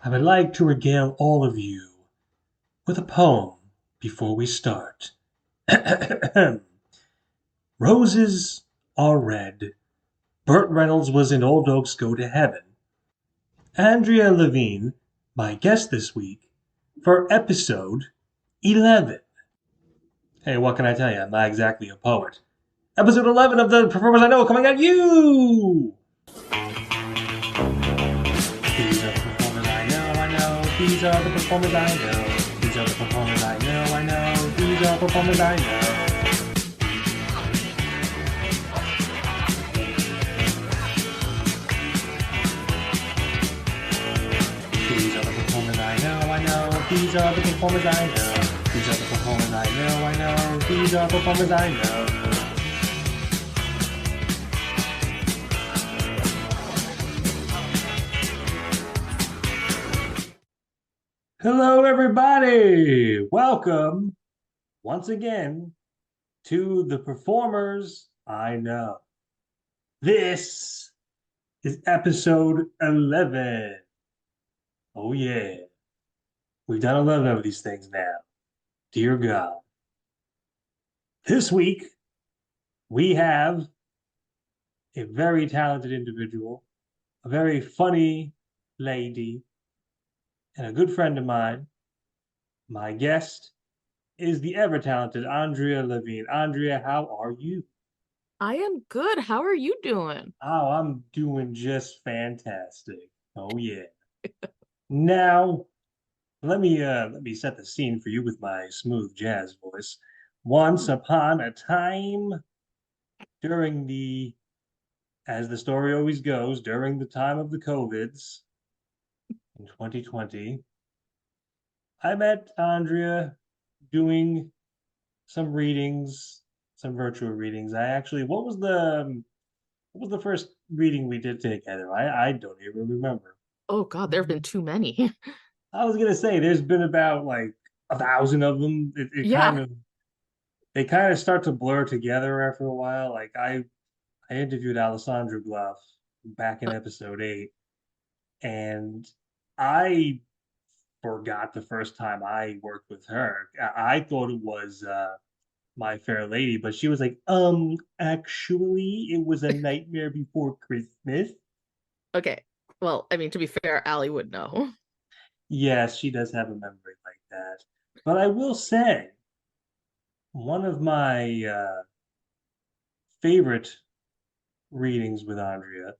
I would like to regale all of you with a poem before we start. Roses are red. Burt Reynolds was in Old Oaks Go to Heaven. Andrea Levine, my guest this week for episode 11. Hey, what can I tell you? I'm not exactly a poet. Episode 11 of the Performers I Know coming at you! These are the performers I know. These are the performers I know. These are the performers I know. These are performers I know. These are the performers I know. These are the performers I know. These are the performers I know. These are performers I know. Hello, everybody! Welcome once again to the performers I know. This is episode 11. Oh, yeah. We've done 11 of these things now. Dear God. This week, we have a very talented individual, a very funny lady, and a good friend of mine. My guest is the ever talented Andrea Levine. Andrea, how are you? I am good. How are you doing? Oh, I'm doing just fantastic. Oh yeah. Now, let me set the scene for you with my smooth jazz voice. Once Mm. upon a time, during the as the story always goes, during the time of the COVIDs in 2020, I met Andrea doing some readings, some virtual readings. What was the first reading we did together? I don't even remember. Oh God, there have been too many. I was gonna say there's been about like 1,000 of them. Yeah. They kind of start to blur together after a while. Like I interviewed Alessandra Bluff back in Uh, episode 8, and I forgot the first time I worked with her. I thought it was My Fair Lady, but she was like, actually, it was A Nightmare Before Christmas. okay. Well, I mean, to be fair, Allie would know. Yes, she does have a memory like that. But I will say, one of my favorite readings with Andrea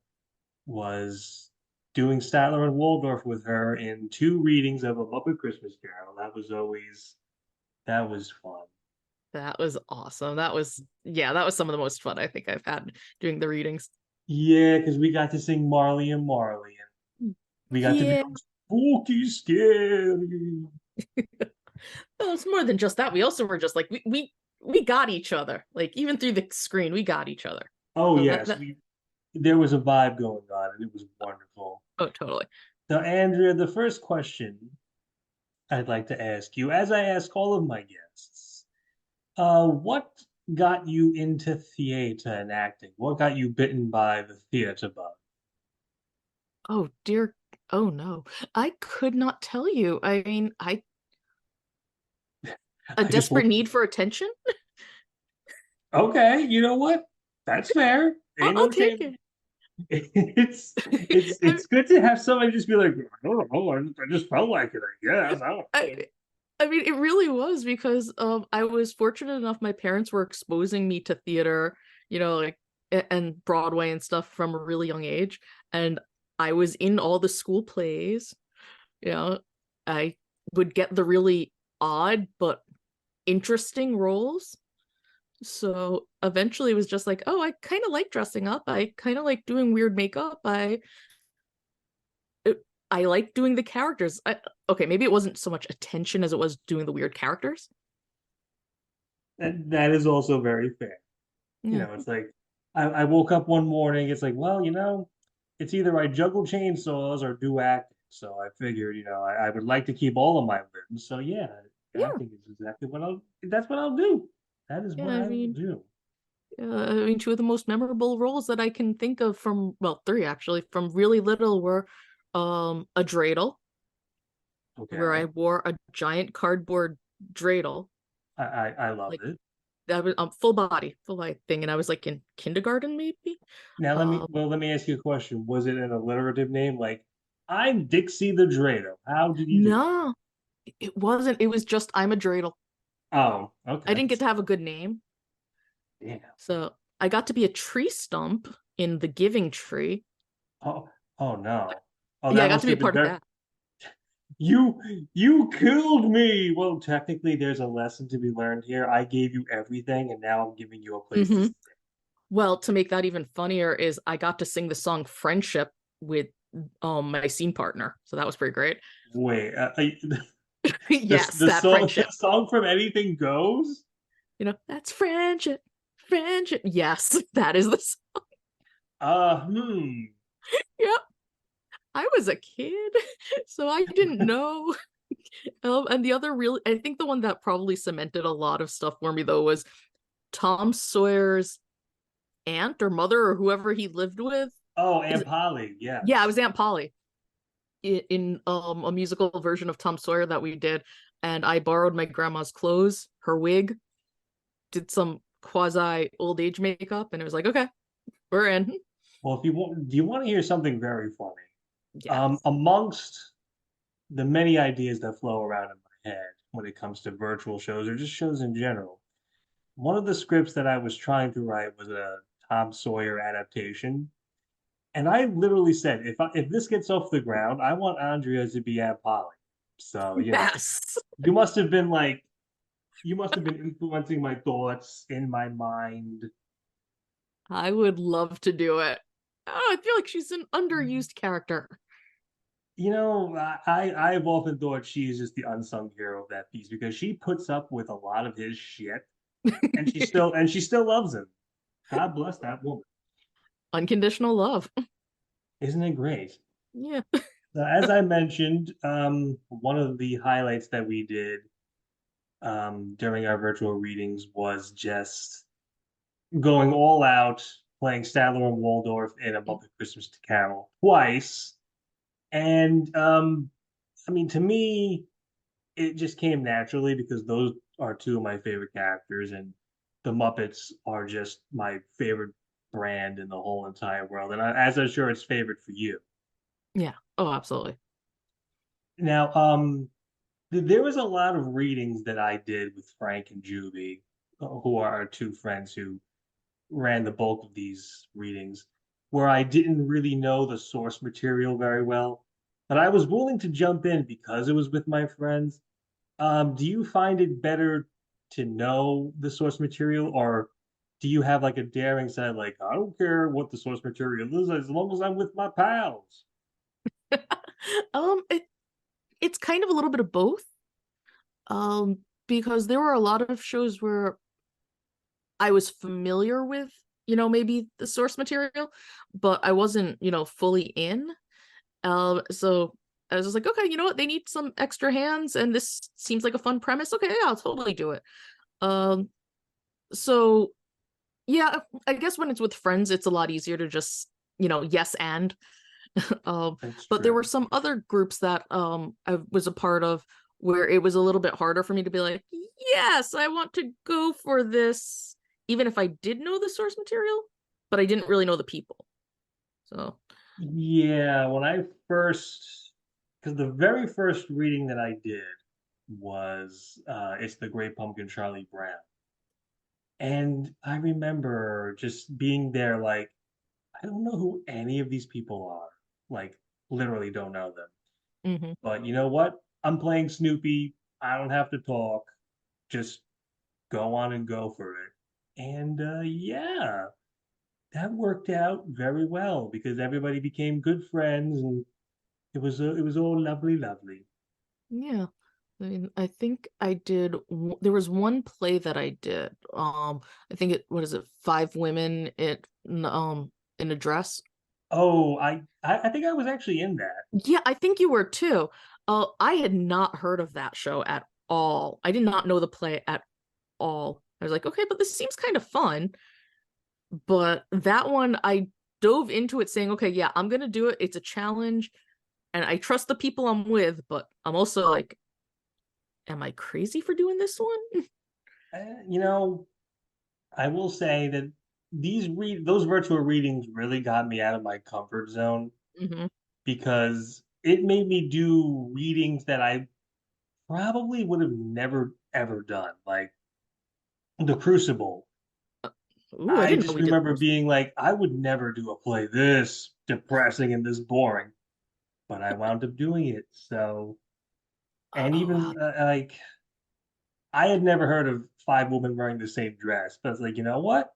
was doing Statler and Waldorf with her in two readings of A Muppet Christmas Carol. That was fun. That was awesome. That was some of the most fun I think I've had doing the readings. Yeah, because we got to sing Marley and Marley, and we got to be Yeah. all spooky, scary. Well, it's more than just that. We also were just like we got each other. Like even through the screen, we got each other. Oh So yes, we there was a vibe going on, and it was wonderful. oh totally. So, Andrea, the first question I'd like to ask you, as I ask all of my guests, what got you into theater and acting? What got you bitten by the theater bug? Oh dear. Oh no. I could not tell you. I mean, a I just desperate woke. need for attention? Okay, you know what? That's fair. Ain't I'll no take shame. it. It's it's I, it's good to have somebody just be like, I don't know, I just felt like it, I guess. I don't I, know. I mean, it really was because I was fortunate enough my parents were exposing me to theater, like and Broadway and stuff from a really young age, and I was in all the school plays. You know, I would get the really odd but interesting roles. So eventually it was just like, oh, I kind of like dressing up. I kind of like doing weird makeup. I like doing the characters. Okay, maybe it wasn't so much attention as it was doing the weird characters. That is also very fair. Yeah. It's like I woke up one morning, it's like, well, it's either I juggle chainsaws or do acting. So I figured, I would like to keep all of my limbs. So yeah, Yeah. acting is exactly that's what I'll do. That is Yeah, what I I will mean, do. two of the most memorable roles that I can think of from, well, three actually, from really little were a dreidel. where I Okay. wore a giant cardboard dreidel, I love like it. that was full body thing, and I was like in kindergarten maybe. Now Um, let me ask you a question. Was it an alliterative name? Like, I'm Dixie the Dreidel. How did you do it? no, it wasn't. It was just I'm a dreidel. Oh, I okay. didn't get to have a good name, Yeah. so I got to be a tree stump in the Giving Tree. Oh, oh no. Oh, Yeah, I that got to must be a have been part of very. that. You killed me. Well, technically, there's a lesson to be learned here. I gave you everything, and now I'm giving you a place to Hmm. sit. Well, to make that even funnier is I got to sing the song Friendship with my scene partner. So that was pretty great. Wait, Yes, that the friendship. song from Anything Goes? That's friendship. Friendship. Yes, that is the song. Hmm. Yep. I was a kid, so I didn't know. And the other really, I think the one that probably cemented a lot of stuff for me though was Tom Sawyer's aunt or mother or whoever he lived with. Oh, Is Aunt Polly, Yeah, I yes. was Aunt Polly in a musical version of Tom Sawyer that we did, and I borrowed my grandma's clothes, her wig, did some quasi old age makeup, and it was like, okay, we're in. Well, if you want, do you want to hear something very funny? Yes. Amongst the many ideas that flow around in my head when it comes to virtual shows or just shows in general, one of the scripts that I was trying to write was a Tom Sawyer adaptation. And I literally said, if this gets off the ground, I want Andrea to be Aunt Polly. So, Yes. you must have been like, you must have been influencing my thoughts in my mind. I would love to do it. Oh, I feel like she's an underused character. I've often thought she is just the unsung hero of that piece because she puts up with a lot of his shit, and she still loves him. God bless that woman. Unconditional love. Isn't it great? Yeah. As I mentioned, one of the highlights that we did during our virtual readings was just going all out, playing Statler and Waldorf in A Muppet Christmas Carol twice. And I mean, to me, it just came naturally because those are two of my favorite characters, and the Muppets are just my favorite brand in the whole entire world. And as I'm sure it's favorite for you. Yeah. Oh, absolutely. Now, there was a lot of readings that I did with Frank and Juby, who are our two friends who ran the bulk of these readings, where I didn't really know the source material very well, but I was willing to jump in because it was with my friends. Do you find it better to know the source material, or do you have like a daring side, like I don't care what the source material is as long as I'm with my pals? It's kind of a little bit of both. Because there were a lot of shows where I was familiar with, maybe the source material, but I wasn't, fully in. So I was just like, okay, you know what? They need some extra hands, and this seems like a fun premise. Okay, yeah, I'll totally do it. Um, so yeah, I guess when it's with friends, it's a lot easier to just, yes and. Um, That's but there were true. some other groups that I was a part of where it was a little bit harder for me to be like, yes, I want to go for this, even if I did know the source material, but I didn't really know the people. So, Yeah, when I first, because the very first reading that I did was It's the Great Pumpkin, Charlie Brown. And I remember just being there like, I don't know who any of these people are. Like, literally don't know them. mhm. But you know what? I'm playing Snoopy. I don't have to talk. Just go on and go for it. And yeah, that worked out very well because everybody became good friends, and it was all lovely, lovely. Yeah. I mean, I think I did. There was one play that I did. I think what is it? Five women in a dress. Oh, I think I was actually in that. Yeah, I think you were too. I had not heard of that show at all. I did not know the play at all. I was like, okay, but this seems kind of fun. But that one, I dove into it saying, okay, yeah, I'm gonna do it. It's a challenge. and I trust the people I'm with, but I'm also like, am I crazy for doing this one? You know, I will say that those virtual readings really got me out of my comfort zone Hmm. because it made me do readings that I probably would have never ever done, like The Crucible. Ooh, I I didn't know just we did remember Crucible. being like, I would never do a play this depressing and this boring, but I wound up doing it. So, and Oh wow. even like, I had never heard of five women wearing the same dress, but I was like, you know what?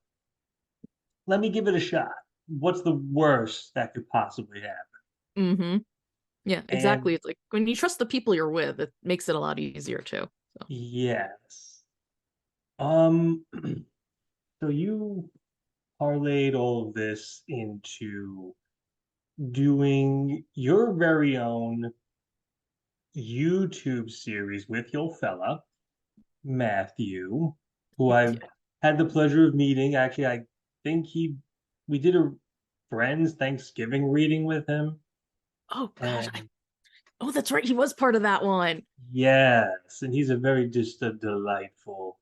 Let me give it a shot. What's the worst that could possibly happen? Hmm. Yeah, And exactly. It's like when you trust the people you're with, it makes it a lot easier too. So, yes. Um, so you parlayed all of this into doing your very own YouTube series with your fella, Matthew, who I've yeah. had the pleasure of meeting. Actually, I think we did a Friends Thanksgiving reading with him. Oh gosh, And oh, that's right. He was part of that one. yes, and he's a very just a delightful,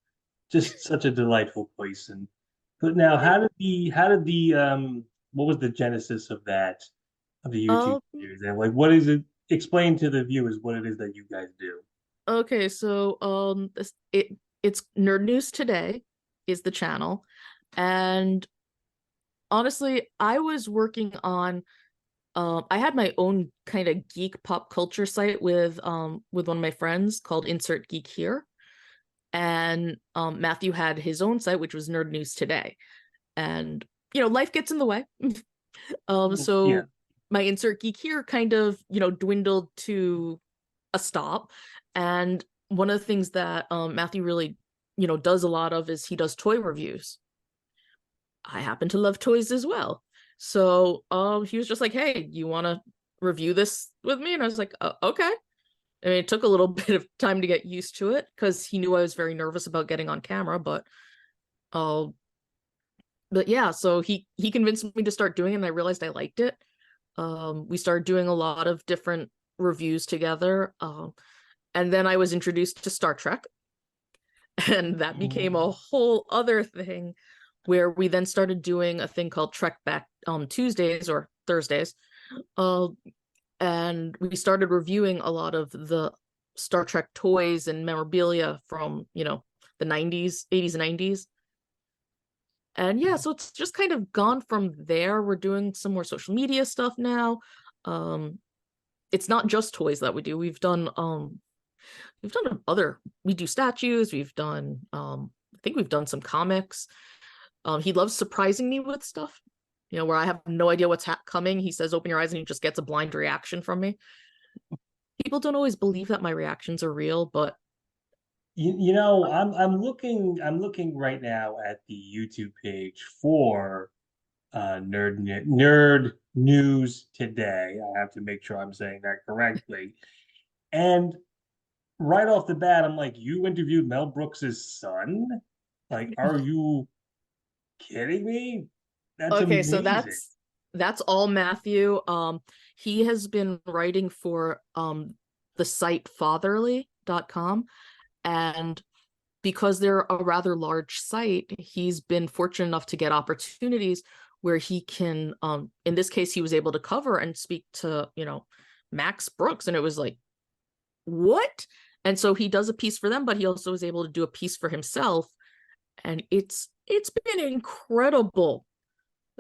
just such a delightful person. But now, Yeah. how did the what was the genesis of the YouTube Um, series? And like, what is it? Explain to the viewers what it is that you guys do. okay, so it's Nerd News Today is the channel. And honestly, I was working on I had my own kind of geek pop culture site with one of my friends called Insert Geek Here. And Matthew had his own site, which was Nerd News Today. And life gets in the way. Yeah. So my Insert Geek Here kind of, dwindled to a stop. And one of the things that Matthew really, does a lot of is he does toy reviews. I happen to love toys as well. So he was just like, hey, you want to review this with me? And I was like, okay. I mean, it took a little bit of time to get used to it because he knew I was very nervous about getting on camera, uh, but yeah, so he convinced me to start doing it, and I realized I liked it. We started doing a lot of different reviews together, and then I was introduced to Star Trek, and that became a whole other thing where we then started doing a thing called Trek Back Tuesdays or Thursdays. Uh, and we started reviewing a lot of the Star Trek toys and memorabilia from, the 90s, 80s, and 90s. And yeah, so it's just kind of gone from there. We're doing some more social media stuff now. Um, it's not just toys that we do. We've done other we do statues, I think we've done some comics. He loves surprising me with stuff, where I have no idea what's coming. He says, open your eyes, and he just gets a blind reaction from me. People don't always believe that my reactions are real, but I'm looking right now at the YouTube page for Nerd News Today. I have to make sure I'm saying that correctly. And right off the bat, I'm like, you interviewed Mel Brooks's son? Like, are you kidding me? That's okay, so amazing. that's all Matthew. He has been writing for the site fatherly.com, and because they're a rather large site, he's been fortunate enough to get opportunities where he can, in this case, he was able to cover and speak to, Max Brooks. And it was like, what? And so he does a piece for them, but he also was able to do a piece for himself. And it's been incredible.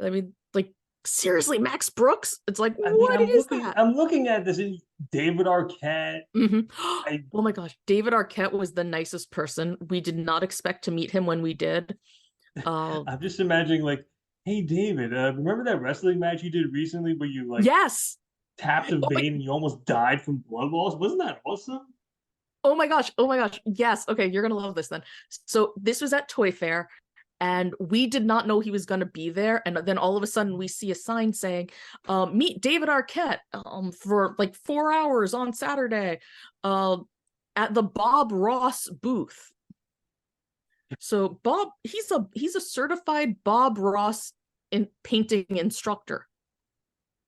I mean, like, seriously, Max Brooks? It's like, I mean, what I'm is looking, that? I'm looking at this. David Arquette. Hmm. I, Oh my gosh, David Arquette was the nicest person. We did not expect to meet him when we did. Uh, I'm just imagining, like, hey, David, remember that wrestling match you did recently where you like yes. tapped a Oh my, vein and you almost died from blood loss? Wasn't that awesome? oh my gosh. Oh my gosh. Yes. Okay, you're gonna love this then. So this was at Toy Fair, and we did not know he was gonna be there. And then all of a sudden we see a sign saying, meet David Arquette for like 4 hours on Saturday at the Bob Ross booth. So Bob, he's a certified Bob Ross in painting instructor.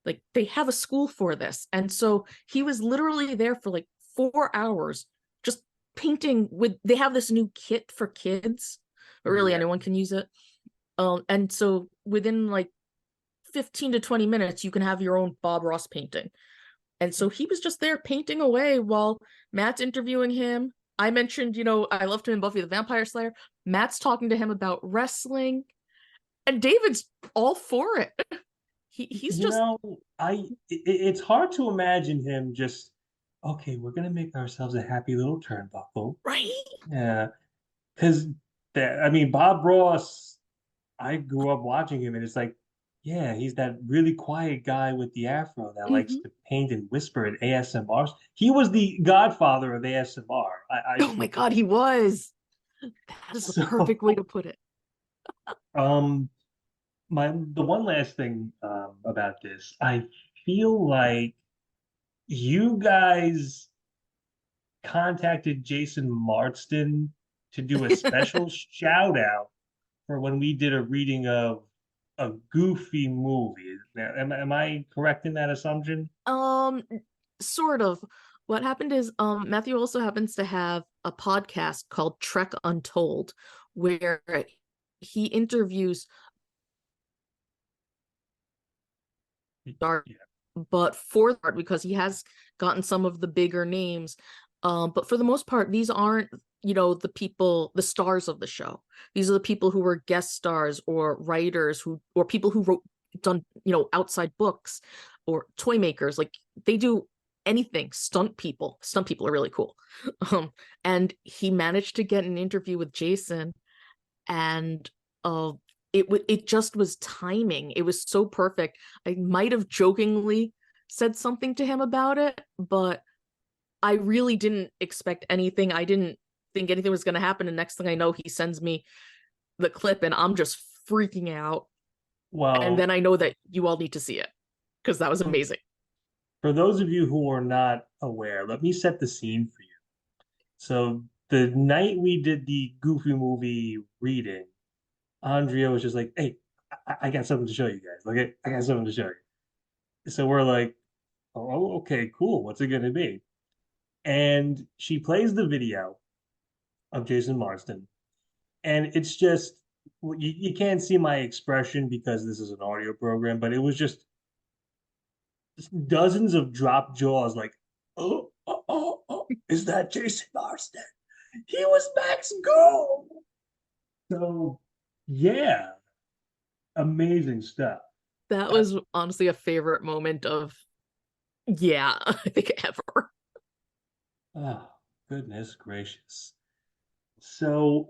Like they have a school for this. And so he was literally there for like 4 hours just painting with they have this new kit for kids, but really Yeah. anyone can use it. And so within like 15 to 20 minutes, you can have your own Bob Ross painting. And so he was just there painting away while Matt's interviewing him. I mentioned, I loved him in Buffy the Vampire Slayer. Matt's talking to him about wrestling, and David's all for it. He's You just know, it's hard to imagine him just, okay, we're gonna make ourselves a happy little turnbuckle. right. Yeah, because I mean, Bob Ross, I grew up watching him, and it's like, yeah, he's that really quiet guy with the afro that likes Hmm. to paint and whisper at ASMR. He was the godfather of ASMR. I Oh my God, he was. That is the so perfect way to put it. um the one last thing about this, I feel like you guys contacted Jason Marsden to do a special shout out for when we did a reading of a Goofy movie. Now, am I correct in that assumption? Um, sort of. What happened is, Matthew also happens to have a podcast called Trek Untold, where he interviews Dark, Yeah. but for the part, because he has gotten some of the bigger names. But for the most part, these aren't, the people, the stars of the show. These are the people who were guest stars or writers or people who done, outside books or toy makers. Like they do anything. Stunt people. Stunt people are really cool. Um, and he managed to get an interview with Jason, and uh it just was timing. It was so perfect. I might have jokingly said something to him about it, but I really didn't expect anything. I didn't think anything was going to happen, and next thing I know, he sends me the clip and I'm just freaking out. And Well, then I know that you all need to see it because that was for, amazing. for those of you who are not aware, let me set the scene for you. So the night we did the Goofy movie reading, Andrea was just like, "Hey, I got something to show you guys. Okay, I got something to show you." So we're like, "Oh, okay, cool. What's it gonna be?" And she plays the video of Jason Marsden, and it's just you can't see my expression because this is an audio program, but it was just dozens of drop jaws, like, oh, is that Jason Marsden? He was Max Go. So, yeah, amazing stuff. That Uh, was honestly a favorite moment of, yeah, I think ever. oh, goodness gracious. So,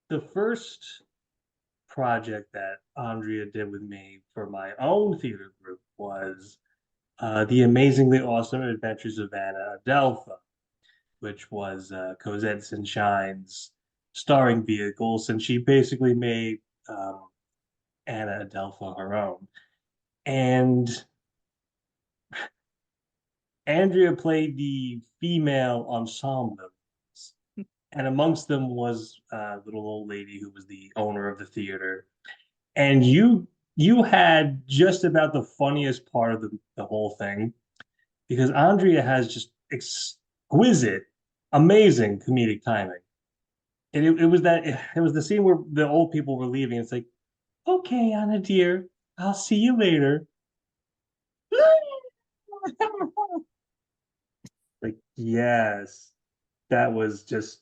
the first project that Andrea did with me for my own theater group was The Amazingly Awesome Adventures of Anna Adelpha, which was Cosette Shine's starring vehicle, since she basically made Anna Adelpha her own. And Andrea played the female ensemble, and amongst them was a little old lady who was the owner of the theater. And you had just about the funniest part of the whole thing because Andrea has just exquisite, amazing comedic timing. And it was the scene where the old people were leaving. It's like, okay, Anna dear, I'll see you later. Like, yes, that was just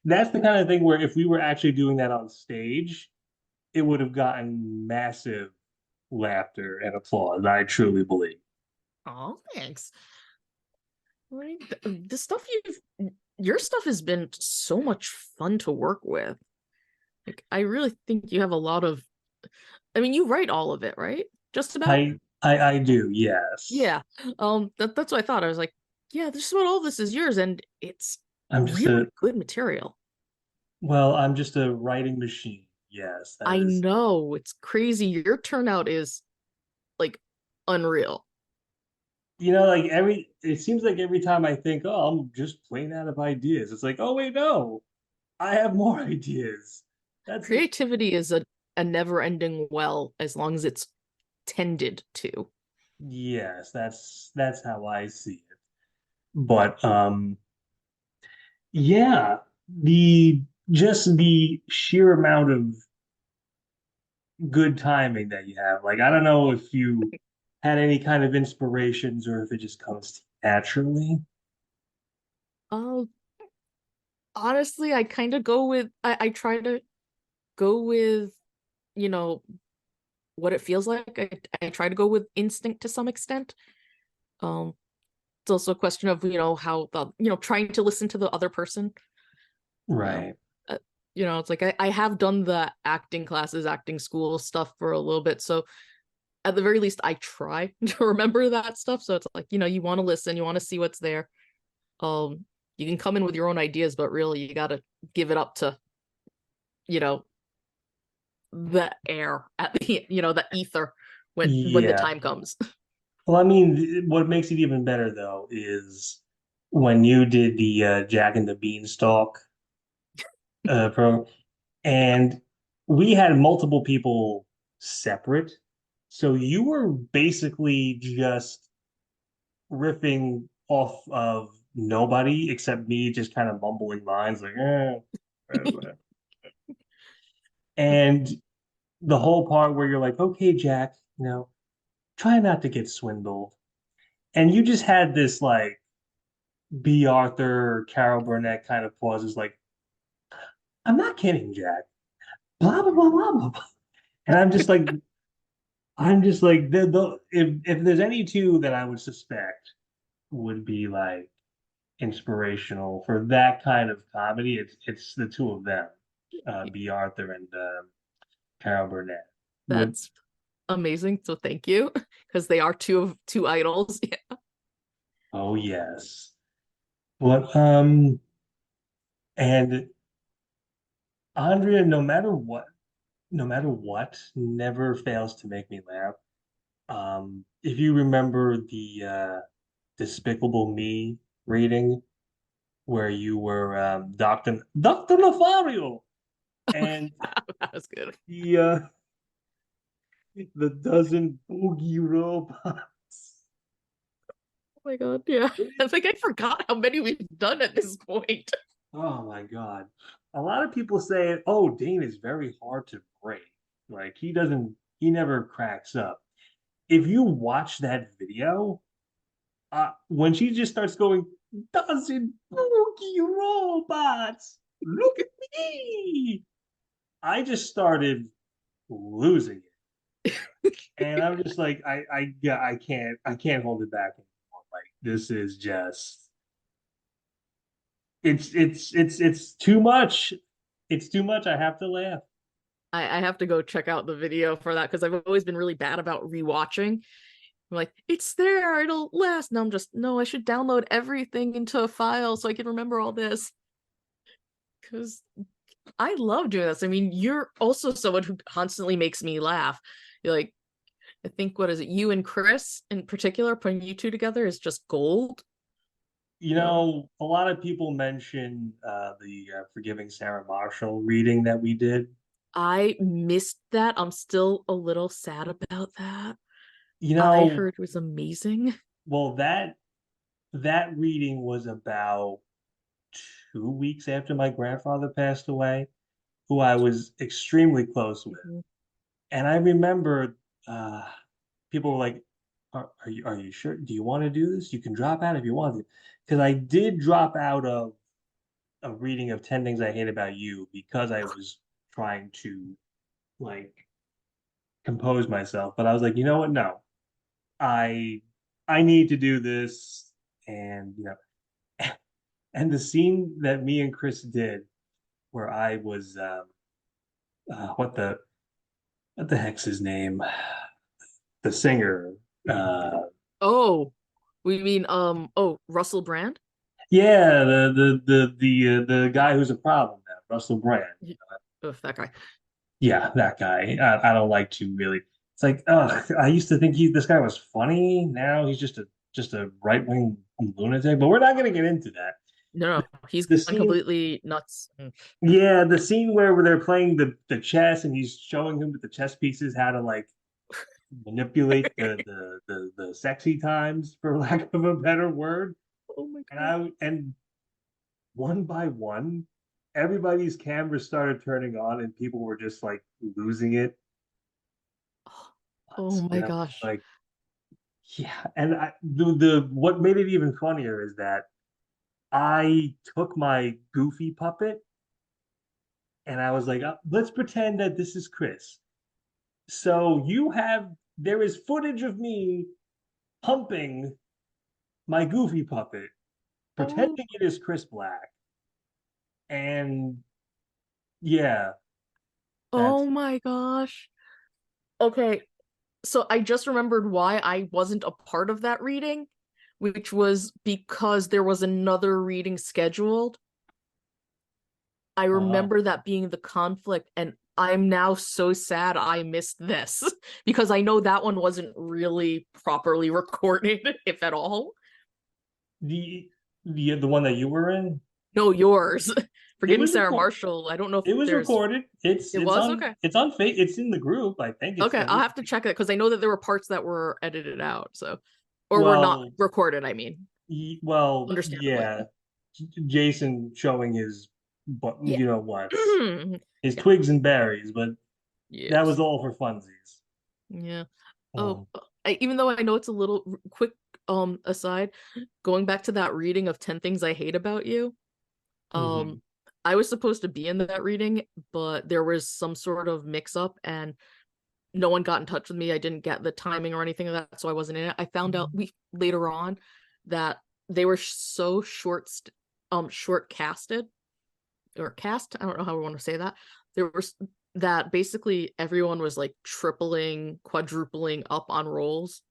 that's the kind of thing where if we were actually doing that on stage, it would have gotten massive laughter and applause. I truly believe. Oh, thanks. Right. The stuff your stuff has been so much fun to work with. Like, I really think you have a lot of, I mean, you write all of it, right? Just about? I do, yes. Yeah. That's what I thought. I was like, yeah, just about all this is yours, and it's I'm just really a good material. I'm just a writing machine. Yes, that I is. know it's crazy. Your turnout is like unreal. Like it seems like every time I think, oh, I'm just plain out of ideas, it's like, oh wait, no, I have more ideas. That's it. Creativity is a never-ending well as long as it's tended to. Yes, that's how I see it. But yeah, the just the sheer amount of good timing that you have. Like, I don't know if you had any kind of inspirations or if it just comes to you naturally. Oh, honestly, I kind of go with I try to go with, you know, what it feels like. I try to go with instinct to some extent. Um, it's also a question of, how the, trying to listen to the other person. You know, Right. uh, it's like I have done the acting classes, acting school stuff for a little bit, so at the very least, I try to remember that stuff. So it's like, you want to listen, you want to see what's there. Um, you can come in with your own ideas, but really, you got to give it up to, you know, the air at the, the ether when the Yeah. time comes. Well, I mean, what makes it even better though is when you did the Jack and the Beanstalk pro, and we had multiple people separate, so you were basically just riffing off of nobody except me, just kind of mumbling lines like, and the whole part where you're like, okay, Jack, try not to get swindled. And you just had this like B. Arthur, Carol Burnett kind of pauses, like, I'm not kidding, Jack. Blah blah blah blah blah. And I'm just like if there's any two that I would suspect would be like inspirational for that kind of comedy, it's the two of them, B. Arthur and Carol Burnett. Would That's amazing. So thank you, because they are two idols. Yeah. oh yes. But and Andrea, no matter what, never fails to make me laugh. If you remember the Despicable Me reading where you were Dr. Lothario and That was good. the the dozen boogie robots. Oh my God. Yeah. I think I forgot how many we've done at this point. Oh my God. A lot of people say, oh, Dane is very hard to break. Like he never cracks up. If you watch that video, when she just starts going, dozen boogie robots, look at me. I just started losing it. And I'm just like, yeah, I can't hold it back anymore. Like this is just it's too much. It's too much. I have to laugh. I have to go check out the video for that because I've always been really bad about rewatching. I'm like, it's there, it'll last. No, no, I should download everything into a file so I can remember all this. Because I love doing this. I mean, you're also someone who constantly makes me laugh. You're like, I think, what is it? You and Chris in particular, putting you two together is just gold. A lot of people mention the Forgiving Sarah Marshall reading that we did. I missed that. I'm still a little sad about that. You I know, heard it was amazing. well, that reading was about 2 weeks after my grandfather passed away, who I was extremely close with. Mhm. And I remember people were like, are you sure? Do you want to do this? You can drop out if you want to. Because I did drop out of a reading of 10 Things I Hate About You because I was trying to like compose myself. But I was like, you know what? No, I I need to do this. And and the scene that me and Chris did where I was what the heck's his name? The singer. Uh Oh, we mean Russell Brand? yeah, the guy who's a problem now, Russell Brand. Oh, that guy. Yeah, that guy. I don't like to really. It's like, I used to think this guy was funny. Now he's just a right-wing lunatic. But we're not gonna get into that. No, no, he's The gone scene, completely nuts. yeah, the scene where they're playing the chess and he's showing him with the chess pieces how to like manipulate the sexy times, for lack of a better word. Oh my And god. one by one, everybody's cameras started turning on, and people were just like losing it. Oh my And I'm just gosh. like, yeah. And the what made it even funnier is that I took my Goofy puppet and I was like, let's pretend that this is Chris. So there is footage of me pumping my Goofy puppet, Oh, pretending it is Chris Black. And yeah, oh that's my gosh. Okay, so I just remembered why I wasn't a part of that reading, which was because there was another reading scheduled. I uh, remember that being the conflict, and I'm now so sad I missed this because I know that one wasn't really properly recorded, if at all. the the one that you were in. No, yours. It Forgetting was Sarah record. Marshall. I don't know if It was there's. recorded. It was okay. It's on it's in the group. I think it's Okay, I'll still. have to check it because I know that there were parts that were edited out, so or were not Well, recorded, I mean, understandably. yeah. Jason showing his, but Yeah. you know what, his Yeah. twigs and berries, but that was Yes. all for funsies. Yeah. Oh, Um, even though I know it's a little quick aside, going back to that reading of 10 Things I Hate About You, mhm. um I was supposed to be in that reading, but there was some sort of mix up and no one got in touch with me. I didn't get the timing or anything of that, so I wasn't in it. I found out we later on that they were so short casted or cast. I don't know how we want to say that. There was that basically everyone was like tripling, quadrupling up on roles.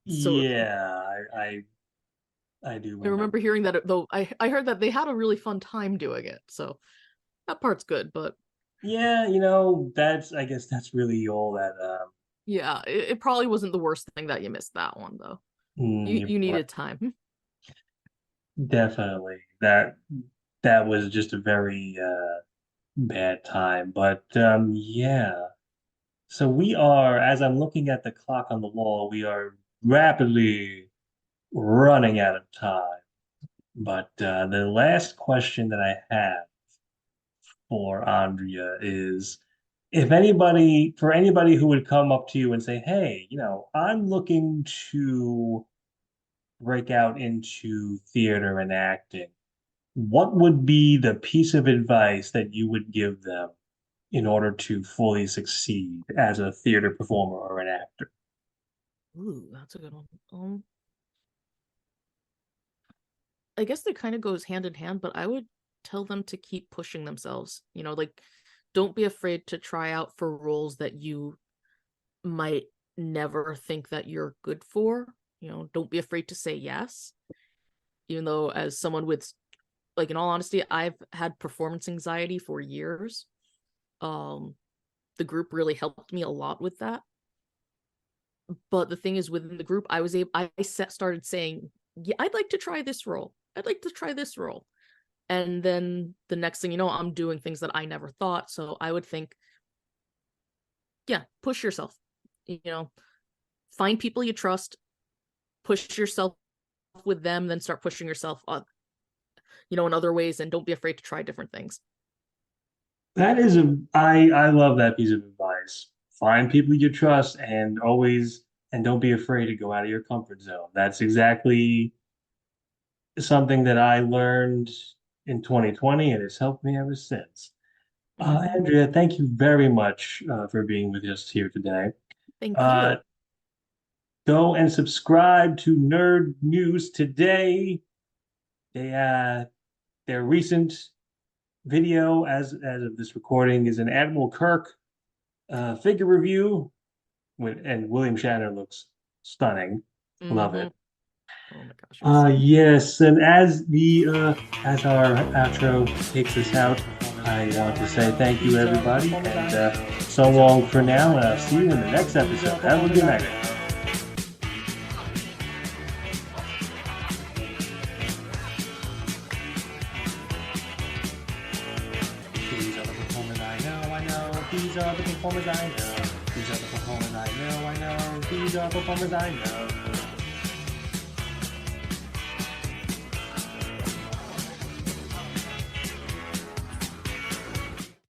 So Yeah, I do I remember remember. hearing that though I heard that they had a really fun time doing it. So that part's good, but Yeah, that's I guess that's really all that yeah, it probably wasn't the worst thing that you missed that one though. you're You right. needed time. Definitely. That was just a very bad time. But yeah. So we are, as I'm looking at the clock on the wall, we are rapidly running out of time. But the last question that I have for Andrea is if anybody, for anybody who would come up to you and say, hey, I'm looking to break out into theater and acting, what would be the piece of advice that you would give them in order to fully succeed as a theater performer or an actor? Ooh, that's a good one. I guess that kind of goes hand in hand, but I would tell them to keep pushing themselves. Like don't be afraid to try out for roles that you might never think that you're good for. Don't be afraid to say yes. Even though as someone with like in all honesty, I've had performance anxiety for years. Um the group really helped me a lot with that. But the thing is within the group, started saying, yeah, I'd like to try this role. I'd like to try this role. And then the next thing you know, I'm doing things that I never thought. So I would think, yeah, push yourself. You know, find people you trust, push yourself with them, then start pushing yourself in other ways, and don't be afraid to try different things. I love that piece of advice. Find people you trust and don't be afraid to go out of your comfort zone. That's exactly something that I learned in 2020 and it's helped me ever since. Mm-hmm. Andrea, thank you very much for being with us here today. Thank Uh, you. Go and subscribe to Nerd News Today. They their recent video as of this recording is an Admiral Kirk figure review, and William Shatner looks stunning. Love Mm-hmm. it. Oh my gosh, it was so good. Yes, and as our outro takes us out, I want to say thank you everybody, and so long for now, and I'll see you in the next episode. Have a good night. These are the performers I know. These are the performers I know. These are the performers I know, these are performers I know.